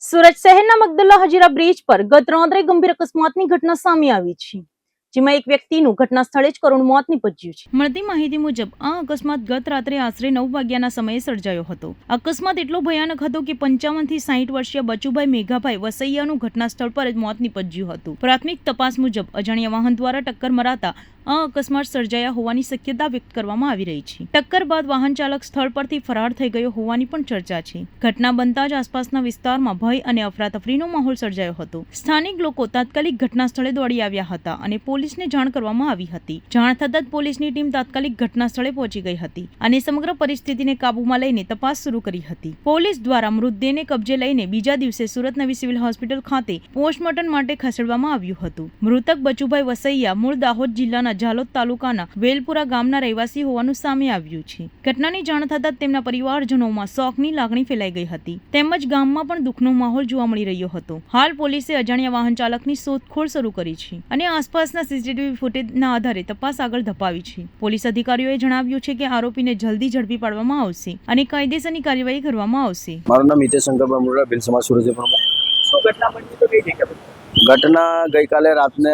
સુરત શહેરના મગદલ્લા હજીરા બ્રિજ પર ગત રાત્રે ગંભીર અકસ્માતની ઘટના સામે આવી છે, જેમાં એક વ્યક્તિનું ઘટના સ્થળે જ કરુણ મોત નીપજ્યું છે। મળતી માહિતી મુજબ આ અકસ્માત ગત રાત્રે આશરે 9 વાગ્યાના સમયે સર્જાયો હતો। અકસ્માત એટલો ભયાનક હતો કે 55 થી 60 વર્ષીય બચુભાઈ મેઘાભાઈ વસૈયાનું ઘટના સ્થળ પર જ મોત નીપજ્યું હતું। પ્રાથમિક તપાસ મુજબ અજાણ્યા વાહન દ્વારા ટક્કર મરાતા આ અકસ્માત સર્જાયા હોવાની શક્યતા વ્યક્ત કરવામાં આવી રહી છે। ટક્કર બાદ વાહન ચાલક સ્થળ પરથી ફરાર થઈ ગયો હોવાની પણ ચર્ચા છે। ઘટના બનતા જ આસપાસના વિસ્તારમાં ભય અને અફરાતફરીનો માહોલ સર્જાયો હતો। સ્થાનિક લોકો તાત્કાલિક ઘટના સ્થળે દોડી આવ્યા હતા અને પોલીસને જાણ કરવામાં આવી હતી। જાણ થતાં જ પોલીસની ટીમ તાત્કાલિક ઘટના સ્થળે પહોંચી ગઈ હતી અને સમગ્ર પરિસ્થિતિને કાબૂમાં લઈને તપાસ શરૂ કરી હતી। પોલીસ દ્વારા મૃતદેહને કબજે લઈને બીજા દિવસે સુરત નવી સિવિલ હોસ્પિટલ ખાતે પોસ્ટમોર્ટમ માટે ખસેડવામાં આવ્યું હતું। મૃતક બચુભાઈ વસૈયા મૂળ દાહોદ જિલ્લાના જાલોદ તાલુકાના વેલપુરા ગામના રહેવાસી હોવાનું સામે આવ્યું છે। ઘટનાની જાણ થતાં તેમના પરિવારજનોમાં શોકની લાગણી ફેલાઈ ગઈ હતી, તેમજ ગામમાં પણ દુઃખનો માહોલ જોવા મળી રહ્યો હતો। હાલ પોલીસે અજાણ્યા વાહન ચાલકની શોધખોળ શરૂ કરી છે અને આસપાસના સીસીટીવી ફૂટેજના આધારે તપાસ આગળ ધપાવી છે। પોલીસ અધિકારીઓએ જણાવ્યું છે કે આરોપીને જલ્દી ઝડપી પાડવામાં આવશે અને કાયદેસરની કાર્યવાહી કરવામાં આવશે। મારું નામ હિતેશ શંકરભાઈ મુંડરા, ભીલ સમાજ સુરત પ્રમુખ। ઘટના ગઈકાલે રાતને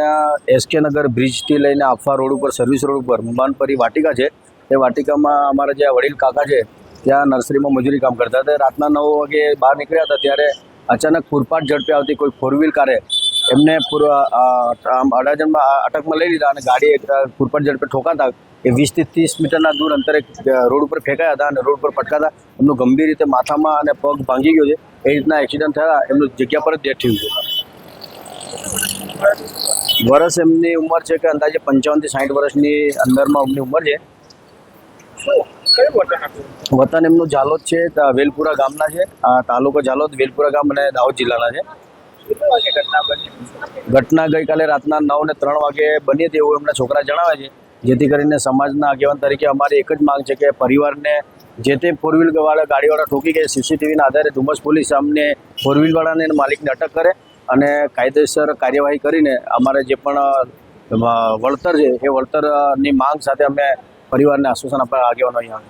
એસકે નગર બ્રિજથી લઈને આફા રોડ ઉપર સર્વિસ રોડ ઉપર મુબાનપરી વાટિકા છે, એ વાટિકામાં અમારા જે વડીલ કાકા છે ત્યાં નર્સરીમાં મજૂરી કામ કરતા હતા। રાતના 9 વાગે બહાર નીકળ્યા હતા ત્યારે અચાનક પૂરપાટ ઝડપે આવતી કોઈ 4 વ્હીલ કારે એમને અડાજણમાં અટકમાં લઈ લીધા અને ગાડી પૂરપાટ ઝડપે ઠોકાતા એ 20 થી 30 મીટરના દૂર અંતરે રોડ ઉપર ફેંકાયા હતા અને રોડ પર પટકાતા એમનું ગંભીર રીતે માથામાં અને પગ ભાંગી ગયો છે। એ રીતના એક્સિડન્ટ થયા, એમનું જગ્યા પર જ ડેથ થયું છે। વર્ષ એમની ઉંમર છે કે અંદાજે 55 થી 60 વર્ષની અંદરમાં એમની ઉંમર છે। વતન એમનું જાલોદ છે, વેલપુરા ગામના છે, તાલુકો જાલોદ, વેલપુરા ગામ અને દાહોદ જિલ્લાના છે। ઘટના ગઈકાલે રાતના 9 ને 3 વાગે બની હતી એવું એમના છોકરા જણાવે છે। જેથી કરીને સમાજના આગેવાન તરીકે અમારી એક જ માંગ છે કે પરિવારને જે તે 4 વ્હીલ ગાડીવાળા ઠોકી કે સીસીટીવીના આધારે ધુમ્મસ પોલીસ અમને 4 વ્હીલવાળાને અને માલિકને અટક કરે અને કાયદેસર કાર્યવાહી કરીને અમારે જે પણ વળતર છે એ વળતરની માંગ સાથે અમે પરિવારને આશ્વાસન આપવા આગેવાનો અહીંયા